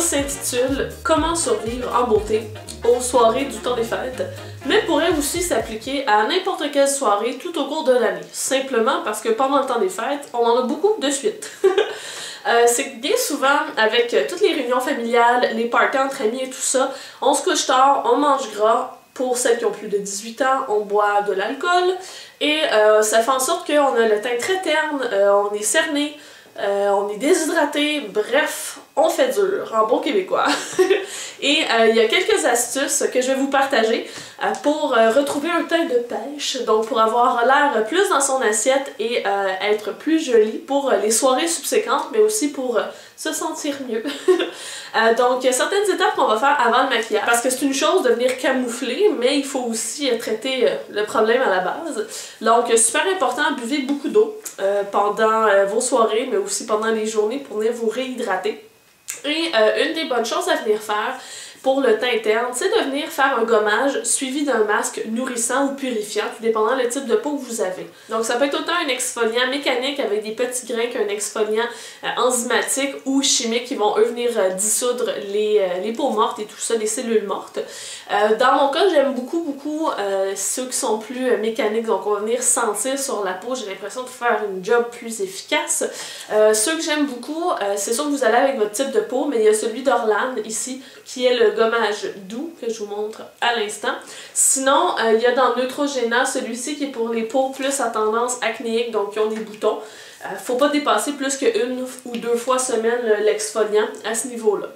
s'intitule « Comment survivre en beauté aux soirées du temps des fêtes », mais pourrait aussi s'appliquer à n'importe quelle soirée tout au cours de l'année, simplement parce que pendant le temps des fêtes, on en a beaucoup de suite. C'est que bien souvent, avec toutes les réunions familiales, les parties entre amis et tout ça, on se couche tard, on mange gras. Pour celles qui ont plus de 18 ans, on boit de l'alcool et ça fait en sorte qu'on a le teint très terne, on est cerné, on est déshydraté, bref, on fait dur, en bon québécois. Et il y a quelques astuces que je vais vous partager pour retrouver un teint de pêche, donc pour avoir l'air plus dans son assiette et être plus joli pour les soirées subséquentes, mais aussi pour se sentir mieux. Donc, il y a certaines étapes qu'on va faire avant le maquillage, parce que c'est une chose de venir camoufler, mais il faut aussi traiter le problème à la base. Donc, super important, buvez beaucoup d'eau pendant vos soirées, mais aussi pendant les journées pour venir vous réhydrater. Et une des bonnes choses à venir faire pour le teint terne, c'est de venir faire un gommage suivi d'un masque nourrissant ou purifiant, tout dépendant le type de peau que vous avez. Donc ça peut être autant un exfoliant mécanique avec des petits grains qu'un exfoliant enzymatique ou chimique qui vont eux venir dissoudre les peaux mortes et tout ça, les cellules mortes. Dans mon cas, j'aime beaucoup ceux qui sont plus mécaniques, donc on va venir sentir sur la peau, j'ai l'impression de faire une job plus efficace. Ceux que j'aime beaucoup, c'est sûr que vous allez avec votre type de peau, mais il y a celui d'Orlan ici, qui est le gommage doux que je vous montre à l'instant. Sinon, il y a dans Neutrogena celui-ci qui est pour les peaux plus à tendance acnéique, donc qui ont des boutons. Faut pas dépasser plus qu'une ou deux fois semaine l'exfoliant à ce niveau-là.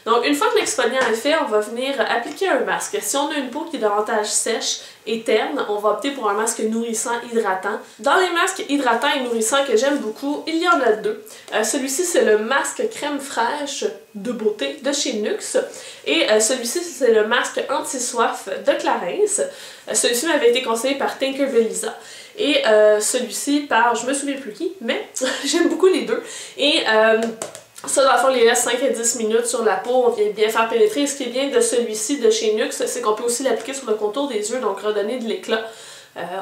Donc une fois que l'exfoliant est fait, on va venir appliquer un masque. Si on a une peau qui est davantage sèche et terne, on va opter pour un masque nourrissant hydratant. Dans les masques hydratants et nourrissants que j'aime beaucoup, il y en a deux. Celui-ci c'est le masque crème fraîche de beauté de chez NYX et celui-ci c'est le masque anti-soif de Clarins. Celui-ci m'avait été conseillé par Tinkerbellisa. Et celui-ci par, je me souviens plus qui, mais j'aime beaucoup les deux. Et ça, dans le fond, on les laisse 5 à 10 minutes sur la peau, on vient bien faire pénétrer. Ce qui est bien de celui-ci de chez NYX, c'est qu'on peut aussi l'appliquer sur le contour des yeux, donc redonner de l'éclat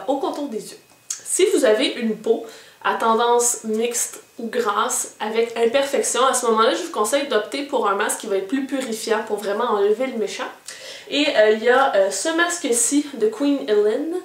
au contour des yeux. Si vous avez une peau à tendance mixte ou grasse avec imperfection, à ce moment-là, je vous conseille d'opter pour un masque qui va être plus purifiant pour vraiment enlever le méchant. Et il y a ce masque-ci de Queen Ellen.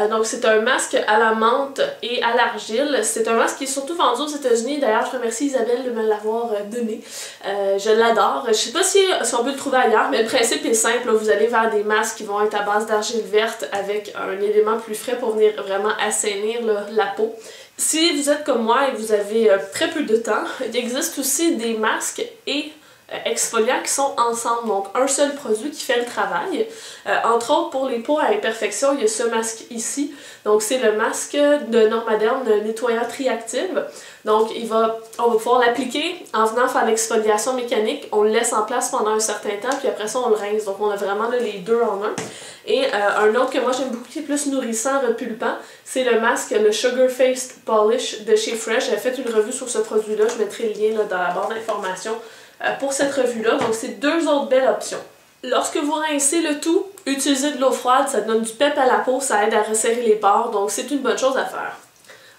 Donc c'est un masque à la menthe et à l'argile. C'est un masque qui est surtout vendu aux États-Unis. D'ailleurs, je remercie Isabelle de me l'avoir donné. Je l'adore. Je sais pas si on peut le trouver ailleurs, mais le principe est simple. Là, vous allez vers des masques qui vont être à base d'argile verte avec un élément plus frais pour venir vraiment assainir la peau. Si vous êtes comme moi et que vous avez très peu de temps, il existe aussi des masques et exfoliants qui sont ensemble, donc un seul produit qui fait le travail. Entre autres, pour les peaux à imperfection, il y a ce masque ici. Donc c'est le masque de Normaderm, le nettoyant Triactive. Donc on va pouvoir l'appliquer en venant faire l'exfoliation mécanique. On le laisse en place pendant un certain temps, puis après ça on le rince. Donc on a vraiment là, les deux en un. Et un autre que moi j'aime beaucoup qui est plus nourrissant, repulpant, c'est le masque, le Sugar Faced Polish de chez Fresh. J'ai fait une revue sur ce produit-là, je mettrai le lien là, dans la barre d'informations pour cette revue-là. Donc c'est deux autres belles options. Lorsque vous rincez le tout, utilisez de l'eau froide, ça donne du pep à la peau, ça aide à resserrer les pores, donc c'est une bonne chose à faire.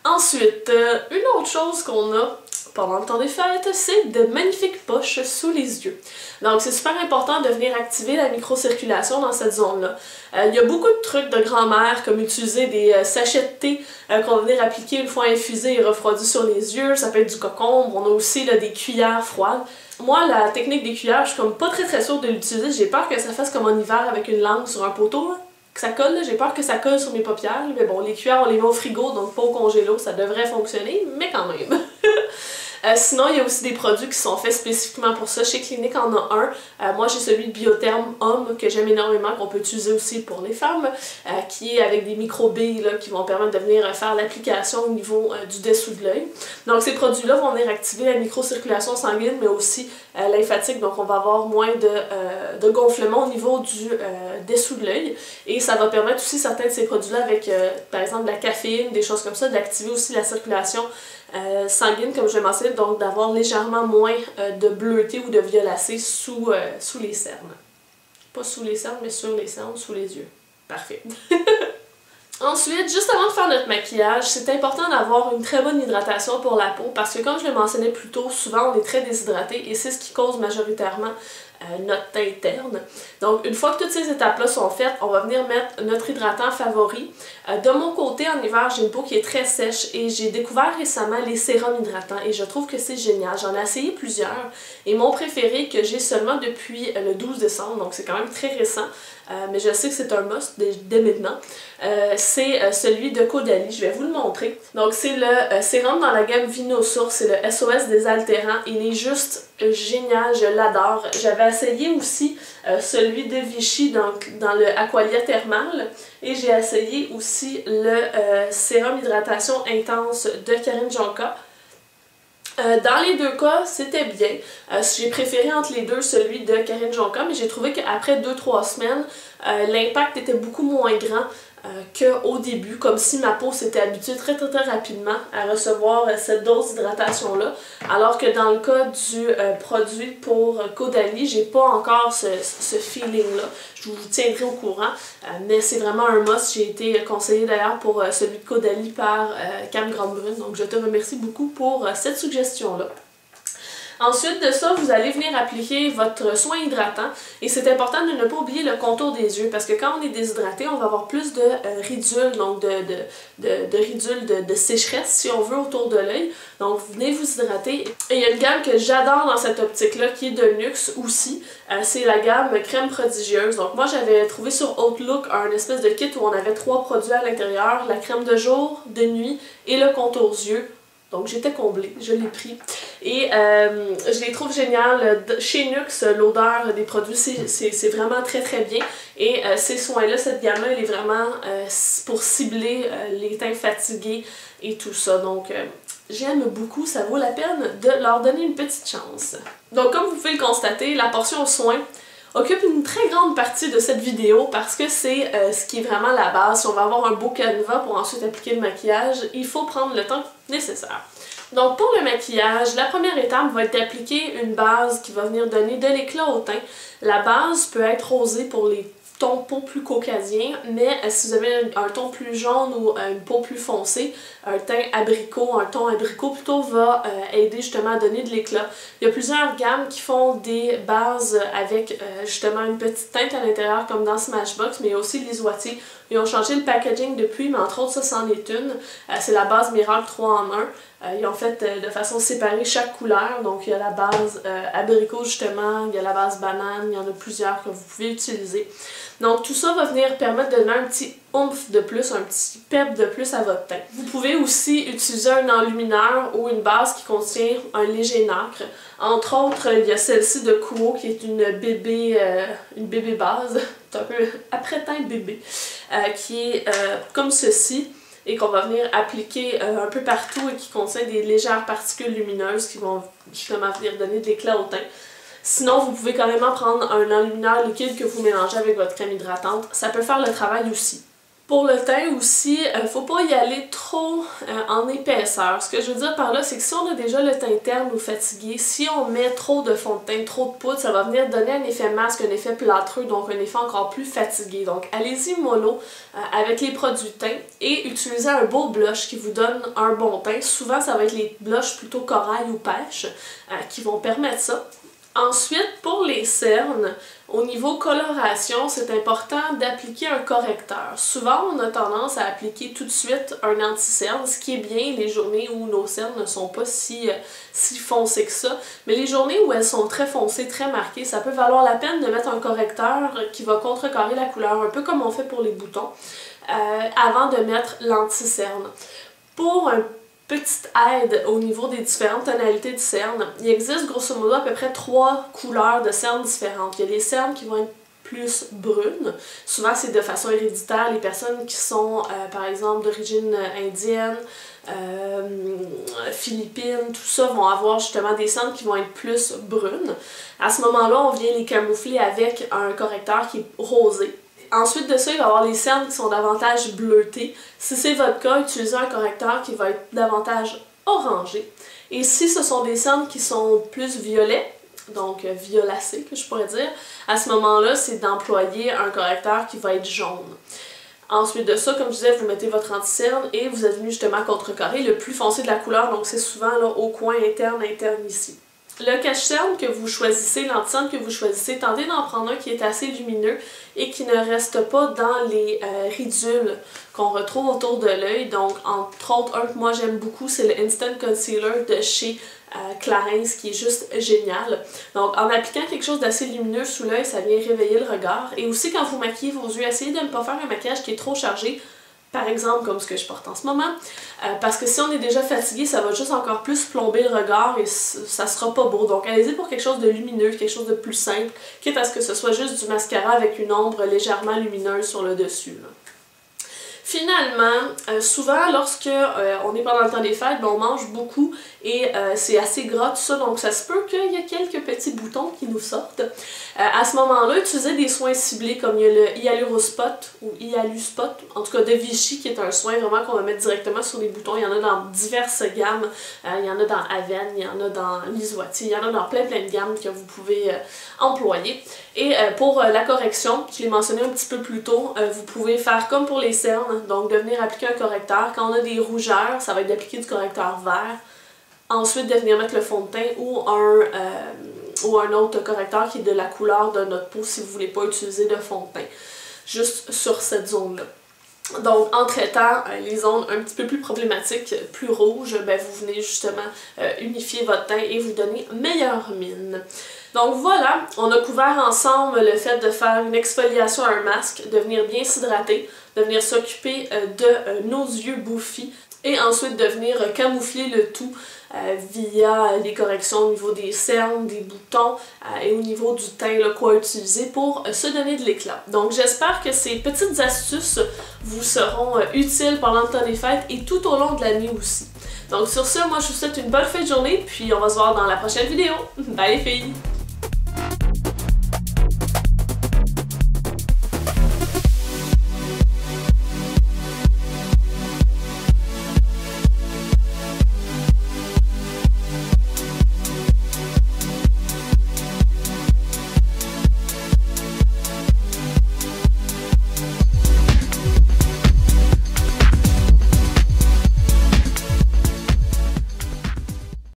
Ensuite, une autre chose qu'on a pendant le temps des fêtes, c'est de magnifiques poches sous les yeux. Donc c'est super important de venir activer la microcirculation dans cette zone-là. Il y a beaucoup de trucs de grand-mère, comme utiliser des sachets de thé qu'on va venir appliquer une fois infusé et refroidi sur les yeux. Ça peut être du cocombe, on a aussi là, des cuillères froides. Moi, la technique des cuillères, je suis comme pas très sûre de l'utiliser. J'ai peur que ça fasse comme en hiver avec une langue sur un poteau, là, que ça colle. J'ai peur que ça colle sur mes paupières. Mais bon, les cuillères, on les met au frigo, donc pas au congélo, ça devrait fonctionner, mais quand même. Sinon, il y a aussi des produits qui sont faits spécifiquement pour ça. Chez Clinique en a un. Moi, j'ai celui de Biotherm Homme que j'aime énormément, qu'on peut utiliser aussi pour les femmes, qui est avec des micro-billes qui vont permettre de venir faire l'application au niveau du dessous de l'œil. Donc, ces produits-là vont venir activer la microcirculation sanguine, mais aussi lymphatique. Donc, on va avoir moins de gonflement au niveau du dessous de l'œil. Et ça va permettre aussi certains de ces produits-là avec, par exemple, de la caféine, des choses comme ça, d'activer aussi la circulation sanguine, comme je l'ai mentionné, donc d'avoir légèrement moins de bleuté ou de violacé sous les cernes. Pas sous les cernes, mais sur les cernes, sous les yeux. Parfait. Ensuite, juste avant de faire notre maquillage, c'est important d'avoir une très bonne hydratation pour la peau parce que comme je le mentionnais plus tôt, souvent on est très déshydraté et c'est ce qui cause majoritairement notre teint terne. Donc une fois que toutes ces étapes-là sont faites, on va venir mettre notre hydratant favori. De mon côté, en hiver, j'ai une peau qui est très sèche et j'ai découvert récemment les sérums hydratants et je trouve que c'est génial. J'en ai essayé plusieurs et mon préféré que j'ai seulement depuis le 12 décembre, donc c'est quand même très récent, mais je sais que c'est un must dès maintenant. C'est celui de Caudalie, je vais vous le montrer. Donc c'est le sérum dans la gamme Vinosource, c'est le SOS désaltérant. Il est juste génial, je l'adore. J'avais essayé aussi celui de Vichy dans le Aqualia Thermal et j'ai essayé aussi le sérum hydratation intense de Karine Jonca. Dans les deux cas, c'était bien. J'ai préféré entre les deux celui de Karine Jonca, mais j'ai trouvé qu'après 2-3 semaines, l'impact était beaucoup moins grand qu'au début, comme si ma peau s'était habituée très rapidement à recevoir cette dose d'hydratation-là, alors que dans le cas du produit pour Caudalie, j'ai pas encore ce feeling-là. Je vous tiendrai au courant, mais c'est vraiment un must. J'ai été conseillée d'ailleurs pour celui de Caudalie par Cam Grande-Brune, donc je te remercie beaucoup pour cette suggestion-là. Ensuite de ça, vous allez venir appliquer votre soin hydratant et c'est important de ne pas oublier le contour des yeux parce que quand on est déshydraté, on va avoir plus de ridules, donc de ridules de sécheresse si on veut autour de l'œil. Donc venez vous hydrater. Et il y a une gamme que j'adore dans cette optique-là qui est de luxe aussi, c'est la gamme crème prodigieuse. Donc moi j'avais trouvé sur Outlook un espèce de kit où on avait 3 produits à l'intérieur, la crème de jour, de nuit et le contour yeux. Donc j'étais comblée, je l'ai pris. Et je les trouve géniales. Chez Nuxe, l'odeur des produits, c'est vraiment très bien. Et ces soins-là, cette gamme-là, elle est vraiment pour cibler les teints fatigués et tout ça. Donc j'aime beaucoup, ça vaut la peine de leur donner une petite chance. Donc comme vous pouvez le constater, la portion soins occupe une très grande partie de cette vidéo parce que c'est ce qui est vraiment la base. Si on va avoir un beau canevas pour ensuite appliquer le maquillage, il faut prendre le temps nécessaire. Donc pour le maquillage, la première étape va être d'appliquer une base qui va venir donner de l'éclat au teint. La base peut être rosée pour les tons peau plus caucasiens, mais si vous avez un ton plus jaune ou une peau plus foncée, un teint abricot, un ton abricot plutôt va aider justement à donner de l'éclat. Il y a plusieurs gammes qui font des bases avec justement une petite teinte à l'intérieur comme dans Smashbox, mais il y a aussi l'Isoitier. Ils ont changé le packaging depuis, mais entre autres ça c'en est une. C'est la base Miracle 3 en 1. Ils ont fait de façon séparée chaque couleur, donc il y a la base abricot justement, il y a la base banane, il y en a plusieurs que vous pouvez utiliser. Donc tout ça va venir permettre de donner un petit oomph de plus, un petit pep de plus à votre teint. Vous pouvez aussi utiliser un enlumineur ou une base qui contient un léger nacre. Entre autres, il y a celle-ci de Kuo qui est une bébé base, c'est un peu après-teint bébé, qui est comme ceci et qu'on va venir appliquer un peu partout et qui contient des légères particules lumineuses qui vont justement venir donner de l'éclat au teint. Sinon, vous pouvez carrément prendre un enlumineur liquide que vous mélangez avec votre crème hydratante. Ça peut faire le travail aussi. Pour le teint aussi, faut pas y aller trop en épaisseur. Ce que je veux dire par là, c'est que si on a déjà le teint terne ou fatigué, si on met trop de fond de teint, trop de poudre, ça va venir donner un effet masque, un effet plâtreux, donc un effet encore plus fatigué. Donc allez-y mollo avec les produits de teint et utilisez un beau blush qui vous donne un bon teint. Souvent, ça va être les blushs plutôt corail ou pêche qui vont permettre ça. Ensuite, pour les cernes, au niveau coloration, c'est important d'appliquer un correcteur. Souvent, on a tendance à appliquer tout de suite un anti-cerne, ce qui est bien les journées où nos cernes ne sont pas si foncées que ça. Mais les journées où elles sont très foncées, très marquées, ça peut valoir la peine de mettre un correcteur qui va contrecarrer la couleur, un peu comme on fait pour les boutons, avant de mettre l'anti-cerne. Pour un petite aide au niveau des différentes tonalités de cernes, il existe grosso modo à peu près 3 couleurs de cernes différentes. Il y a les cernes qui vont être plus brunes. Souvent c'est de façon héréditaire. Les personnes qui sont par exemple d'origine indienne, philippines, tout ça vont avoir justement des cernes qui vont être plus brunes. À ce moment-là, on vient les camoufler avec un correcteur qui est rosé. Ensuite de ça, il va y avoir les cernes qui sont davantage bleutées. Si c'est votre cas, utilisez un correcteur qui va être davantage orangé. Et si ce sont des cernes qui sont plus violets, donc violacées que je pourrais dire, à ce moment-là, c'est d'employer un correcteur qui va être jaune. Ensuite de ça, comme je disais, vous mettez votre anti-cerne et vous êtes venu justement contrecarrer le plus foncé de la couleur, donc c'est souvent là, au coin interne ici. Le cache-cerne que vous choisissez, l'anti-cerne que vous choisissez, tentez d'en prendre un qui est assez lumineux et qui ne reste pas dans les ridules qu'on retrouve autour de l'œil. Donc, entre autres, un que moi j'aime beaucoup, c'est le Instant Concealer de chez Clarins, qui est juste génial. Donc, en appliquant quelque chose d'assez lumineux sous l'œil, ça vient réveiller le regard. Et aussi, quand vous maquillez vos yeux, essayez de ne pas faire un maquillage qui est trop chargé. Par exemple, comme ce que je porte en ce moment, parce que si on est déjà fatigué, ça va juste encore plus plomber le regard et ça sera pas beau. Donc allez-y pour quelque chose de lumineux, quelque chose de plus simple, quitte à ce que ce soit juste du mascara avec une ombre légèrement lumineuse sur le dessus, là. Finalement, souvent lorsque on est pendant le temps des fêtes, on mange beaucoup et c'est assez gras tout ça, donc ça se peut qu'il y ait quelques petits boutons qui nous sortent. À ce moment-là, utilisez des soins ciblés comme il y a le Hyalurospot ou Hyaluspot, en tout cas de Vichy, qui est un soin vraiment qu'on va mettre directement sur les boutons. Il y en a dans diverses gammes, il y en a dans Avène, il y en a dans Lisuati, il y en a dans plein de gammes que vous pouvez employer. Et pour la correction, je l'ai mentionné un petit peu plus tôt, vous pouvez faire comme pour les cernes, donc de venir appliquer un correcteur. Quand on a des rougeurs, ça va être d'appliquer du correcteur vert. Ensuite, de venir mettre le fond de teint ou un autre correcteur qui est de la couleur de notre peau si vous ne voulez pas utiliser de fond de teint. Juste sur cette zone-là. Donc, en traitant les zones un petit peu plus problématiques, plus rouges, ben, vous venez justement unifier votre teint et vous donner meilleure mine. Donc voilà, on a couvert ensemble le fait de faire une exfoliation à un masque, de venir bien s'hydrater, de venir s'occuper de nos yeux bouffis et ensuite de venir camoufler le tout via les corrections au niveau des cernes, des boutons et au niveau du teint, quoi utiliser pour se donner de l'éclat. Donc j'espère que ces petites astuces vous seront utiles pendant le temps des fêtes et tout au long de l'année aussi. Donc sur ce, moi je vous souhaite une bonne fin de journée, puis on va se voir dans la prochaine vidéo. Bye les filles!